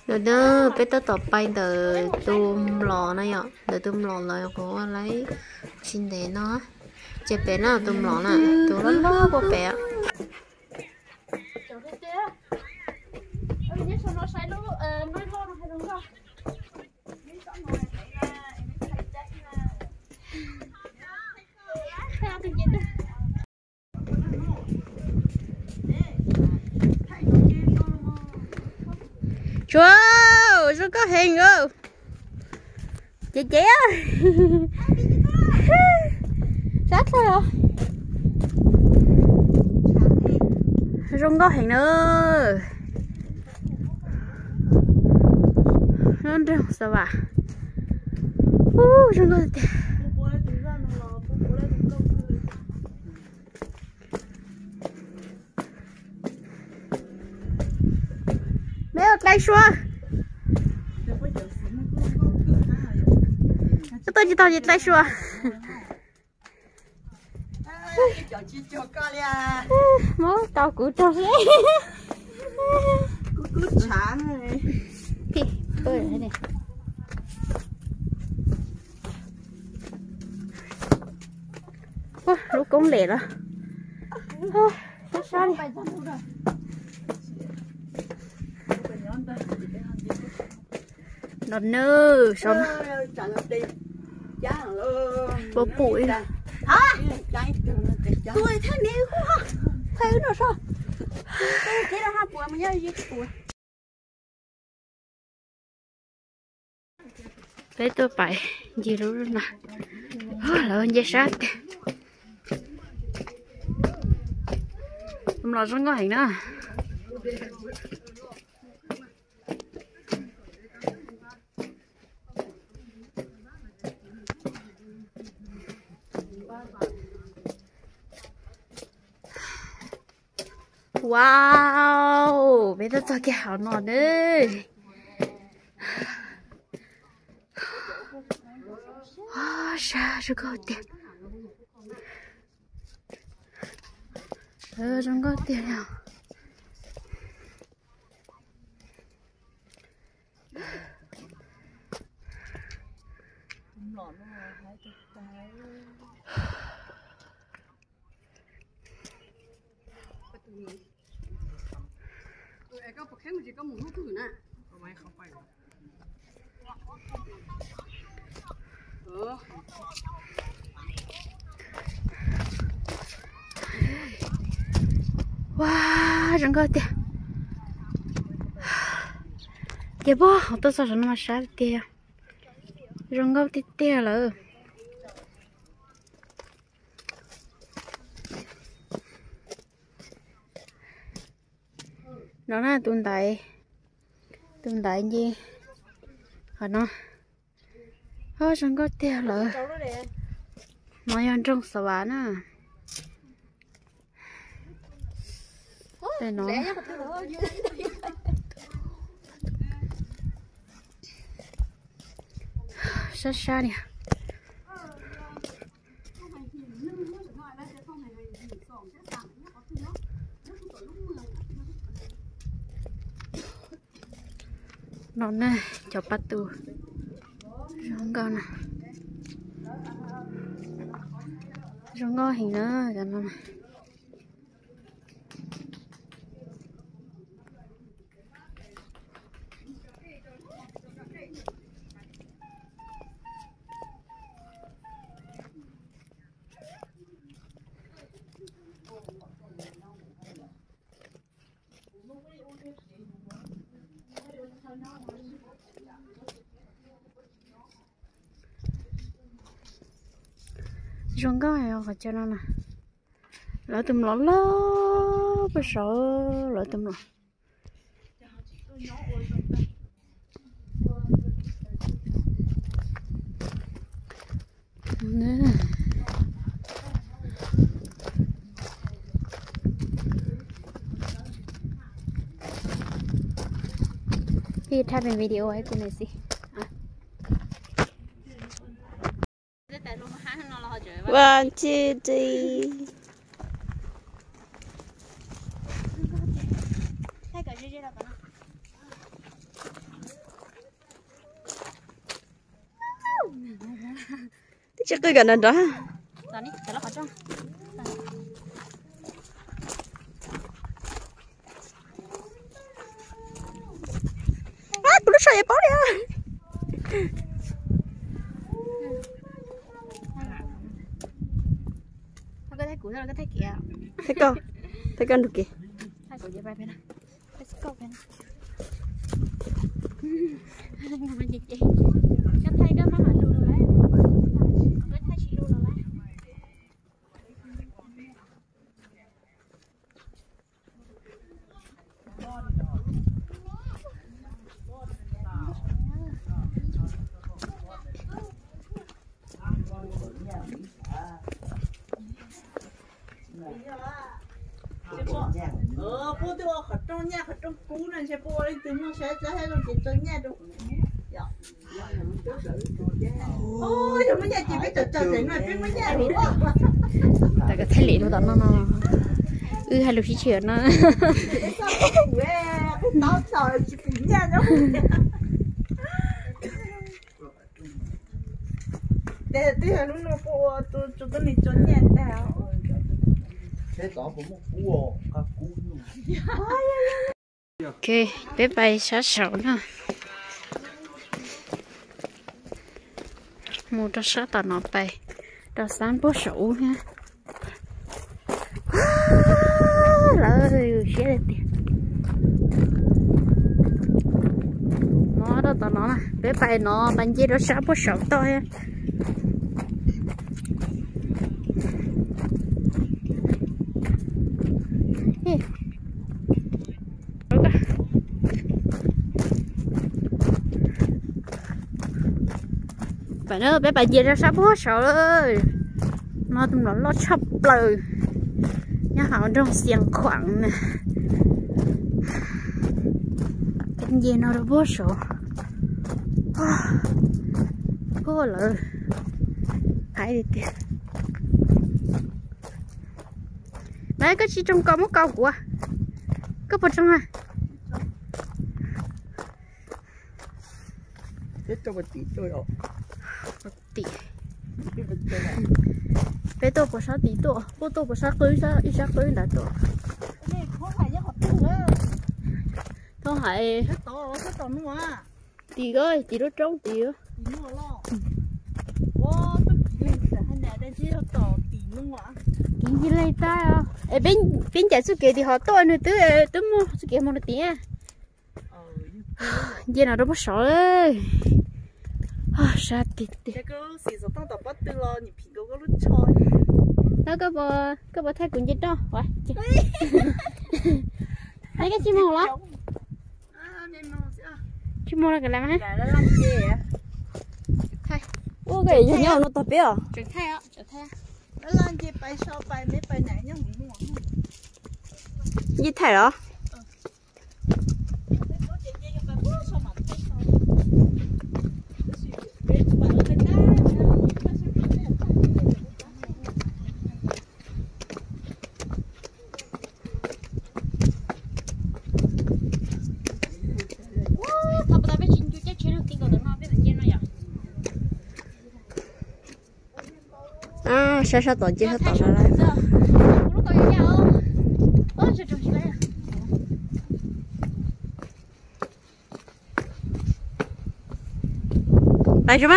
rồi đó bé tớ tập bay từ tôm lò này ạ, từ tôm lò lại có lấy xin để nó chè bé nó tôm lò nè tôm lò lò của bé wow, rất có hình không? Chị ơi sát sao rồi? Không có hình nữa. Nó đâu sao vậy? Không có tiền. Mẹ ơi, tay xua. Tôi chỉ tao gì tay xua. Mốt tao cũng cho thế. Cứ chán này. Thì bơi đây này. Lúc cũng lẹ đó. Sao đi? Nó nơ xong bố bụi hả? Tôi thế này quá thấy nó sao thế là hai bùa mà nhớ gì bùa lấy tôi phải gì luôn rồi nè lợn dây sát hôm nào rất có hình nữa. Wow, bây giờ cho cái hảo nọ đây. Sao rất có tiền. Rất có tiền nào. có một cái chỉ có một lúc thử nè, có máy không phải. Wow, răng cơ tiệt. Tiệt bố, tôi sao nó mà sát tiệt. Răng cơ tiệt tiệt là. Đó là tuần tại gì hả nó răng cơ tiệt là. Nói ăn trong sờ bán à. Đây nó sát xa nè. Nó nè cho bắt tu rong con nè rong con hình nữa cho nó này. Rong có hay không cho nó nè, lỡ tùm lỡ lỡ bây sợ lỡ tùm lỡ nè thì thayเป็นวิดีโอให้กูหน่อยสิ One, two, three. chắc cái gần đó tao đi tao lót ở trong tôi nó say bó đi tao cái thấy củ tao cái thấy kìa thấy con được kìa thấy củ gì vậy bên này thấy câu bên này mình gì chị cái thấy cái nó là luôn rồi đấy cái thấy chị luôn rồi đấy bố tôi ở trong nhà ở trong cũ này sẽ bố lên từ nó sẽ hay là chỉ trong nhà đâu ôi chúng nó nhà chỉ biết chờ thế này biết mấy nhà đúng không tại cái thấy lì nó nó hay lúc xí chuyện nó nó sợ chỉ cũng nhà đâu để là lúc nó bố tôi đi trong nhà tao ok bé bay sát sầu nè mua cho sát tao nó bay cho sáng bố sầu nha lời sẽ lên tiền nó đó tao nó bé bay nó bánh gì đó sáng bố sầu tôi bạn ơi bé bạn về ra sắp hết sợ ơi nó tụi nó chắp lời nhà họ trong xiềng khoảng nè cái gì nó đã bớt sợ có lời hãy đi tiền đấy cái gì trong con mất câu của có một trong à chết cho một tí tôi rồi tỷ bé tôi có sao tỷ tôi bố tôi có sao cưới sao ít sao cưới đã tôi này không phải nhá học tu á không phải cái to nữa à tỷ ơi tỷ nó trống tỷ á tỷ nữa lo wow tôi lên sẽ hay nè đây chỉ to tỷ nữa à cái gì lấy ta à bên chạy sự kiện thì họ tôi nữa tôi mua sự kiện một tí à giờ nào đâu có sợ ơi sao tịt cái sự sống tăng tập bắt từ lo nhỉ phí có lúc chơi nó có bờ thay cuốn gì đó vậy thấy cái chim màu lắm chim màu là cái làm hả cái nó làm gì à thay ô cái gì nhau nó tập bé à chuyển thay á nó làm gì bay sao bay mấy bay này nhá không mua gì thay đó sao tổ chức hết tổ lại来什么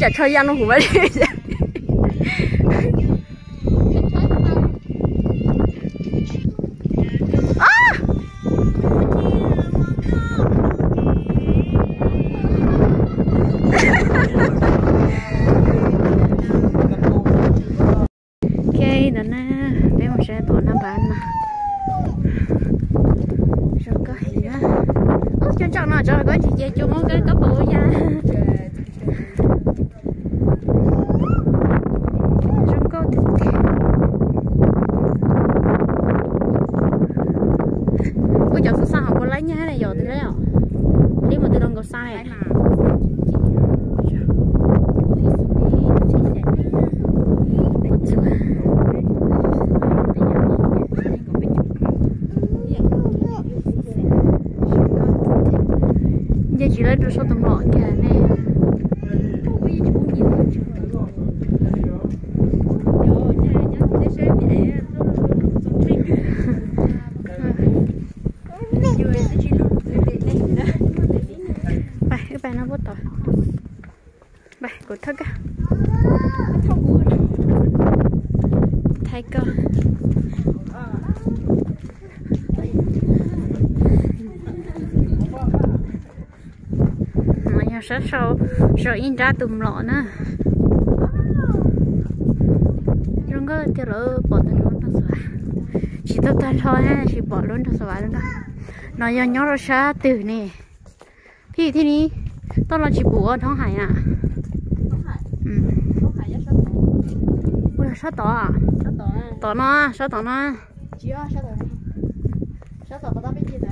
？chả chơi ăn nó cũng vậy chẳng nào cho có chị về chung một cái có bộ ra trong có ôi giờ sao học có lấy nhá này giờ thì lấy à nếu mà tôi đang có sai này giờ chỉ lấy được số tầm lọ kìa nè bài cái bài nó bút tỏi bài của thất á thay cơ mà nhà sát sâu sợ in ra tùm lọ nữa trong cái tiêu lỡ bỏ tay luôn nó sợ chỉ tao tay thôi ha chỉ bỏ luôn nó sợ luôn đó nó giờ nhớ ra sát từ nèพี่ที่นี้ต้นเราจีบัวท้องหายอ่ะว่าชอบต่ออ่ะต่อเนาะชอบต่อเนาะจีอ่ะชอบต่อชอบต่อก็ต้องไปที่ไหน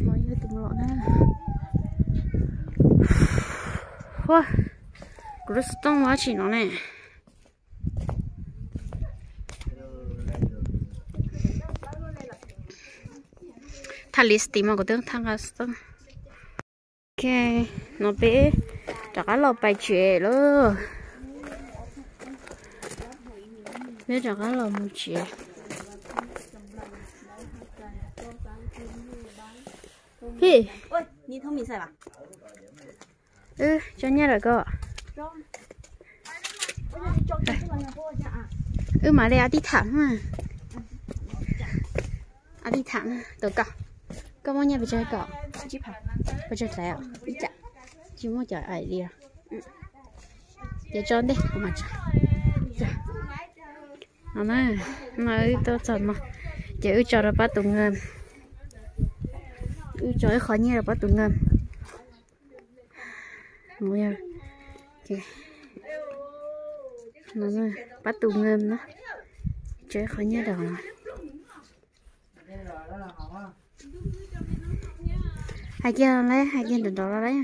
มาเยอะตึงหล่อนะว้ากูรู้สึกต้องว่าฉีดเนาะเนี่ยถ้าลิสต์มาก็ต้องทำกันสักโอเคน้องเป๊ะจากนั้นเราไปเจ๋เลยเมื่อจากนั้นเราไม่เจ๋พี่喂，你同米赛吧？cho nhớ rồi cơ mà đây đi thẳng mà đi thẳng từ cọ có bao nhiêu bị chơi cọ chỉ chơi lẹ chỉ muốn chơi ai đi giờ cho đi mà chơi nói tôi chọn mà giờ cho nó bắt tụng ngâm cho khỏi nhẹ là bắt tụng ngâm mua nó bắt tụng ngâm đó chơi khỏi nhẹ đâu hai kia lấy hai kia đừng đó lấy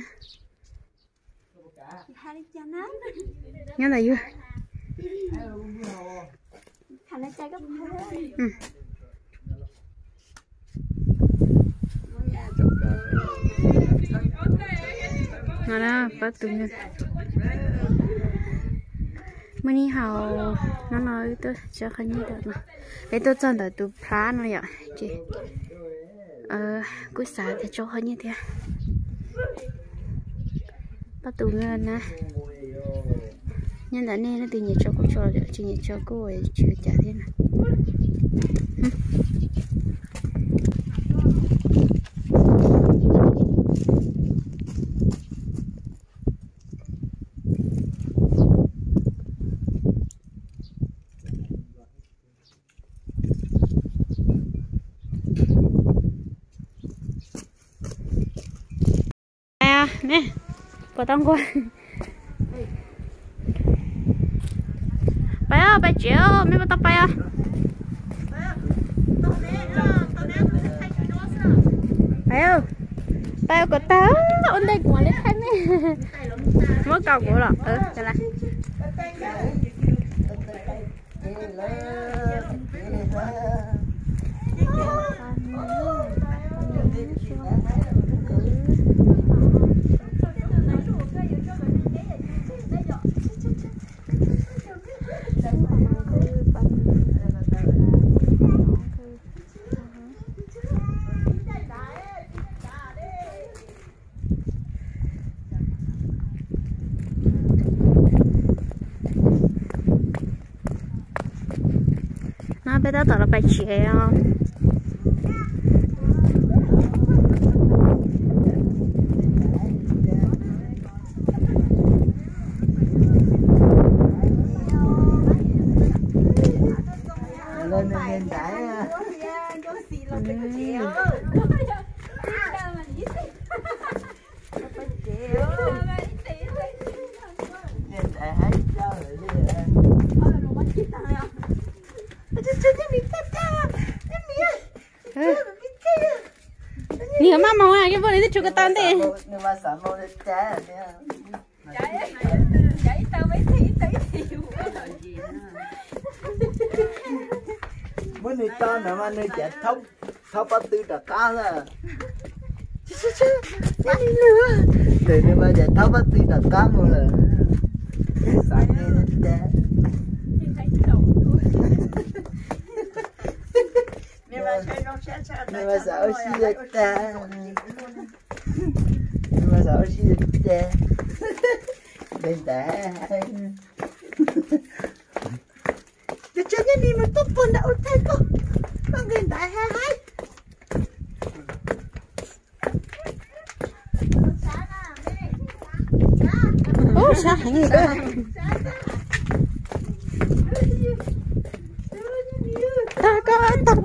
nhớ là vui mà đó bắt tụi mình mới đi học nó nói tôi cho khăn như được mà để tôi chọn được tụi phá nó vậy chị cuối sáng thì cho hơi như thế bắt tụ ngân nè nhân đã nên nó từ nhà cho cô cho được chỉ nhà cho cô ấy chưa trả thế này nè có tông qua bay ơi bay chiều mấy bắt tóc bay ơi bay ơi có táo ôn đây của lấy thay mấy mới cầu của rồi trở lại bây giờ tao là bài chế nhiều mà màu này cái vô đấy thì chụp cái tan đi. Nhưng mà sợ màu đẹp trái Chạy tao mấy tí bữa nay to nữa mà nơi chạy thóc bắt tư đã cá ra để nơi mà chạy thóc bắt tư đã cá một lần sợ nghe đẹp nhưng mà chơi nó sẽ nhưng mà sợ chi đẹp ta nhưng mà sợ chi đẹp ta bên ta để chơi cái gì mà tốt buồn đã thấy con người đại hai hai Ủa sao hả gì đó? Ta có tập.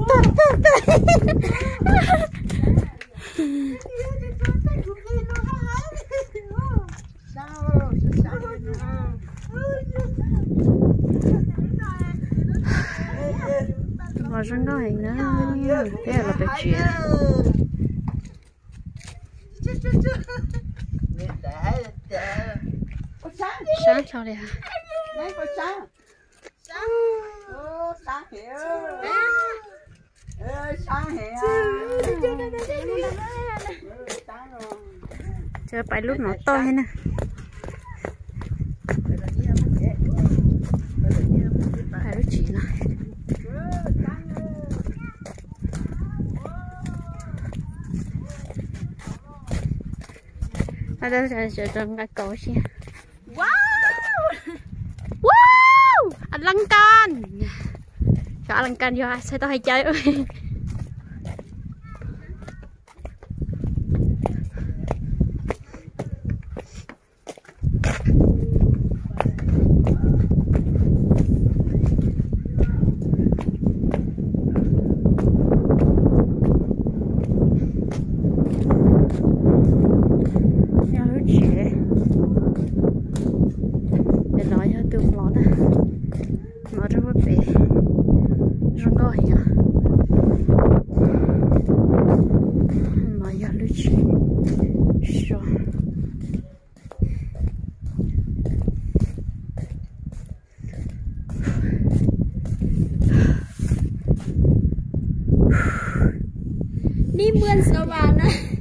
Mà răng có hình nữa, thế là bị chuyện. Sáng sao đây hả? Đấy có sáng. Sáng. Sáng hiểu. Sáng hiểu. Sáng rồi. Chờ phải lúc nó to hết nè. Phải lúc chỉ này. Ở đây sẽ trồng cái cổ xe. Wow, anh lăng can. Cho anh lăng can vô sao tao hay chơi ơi. đi mượn sao bà nè.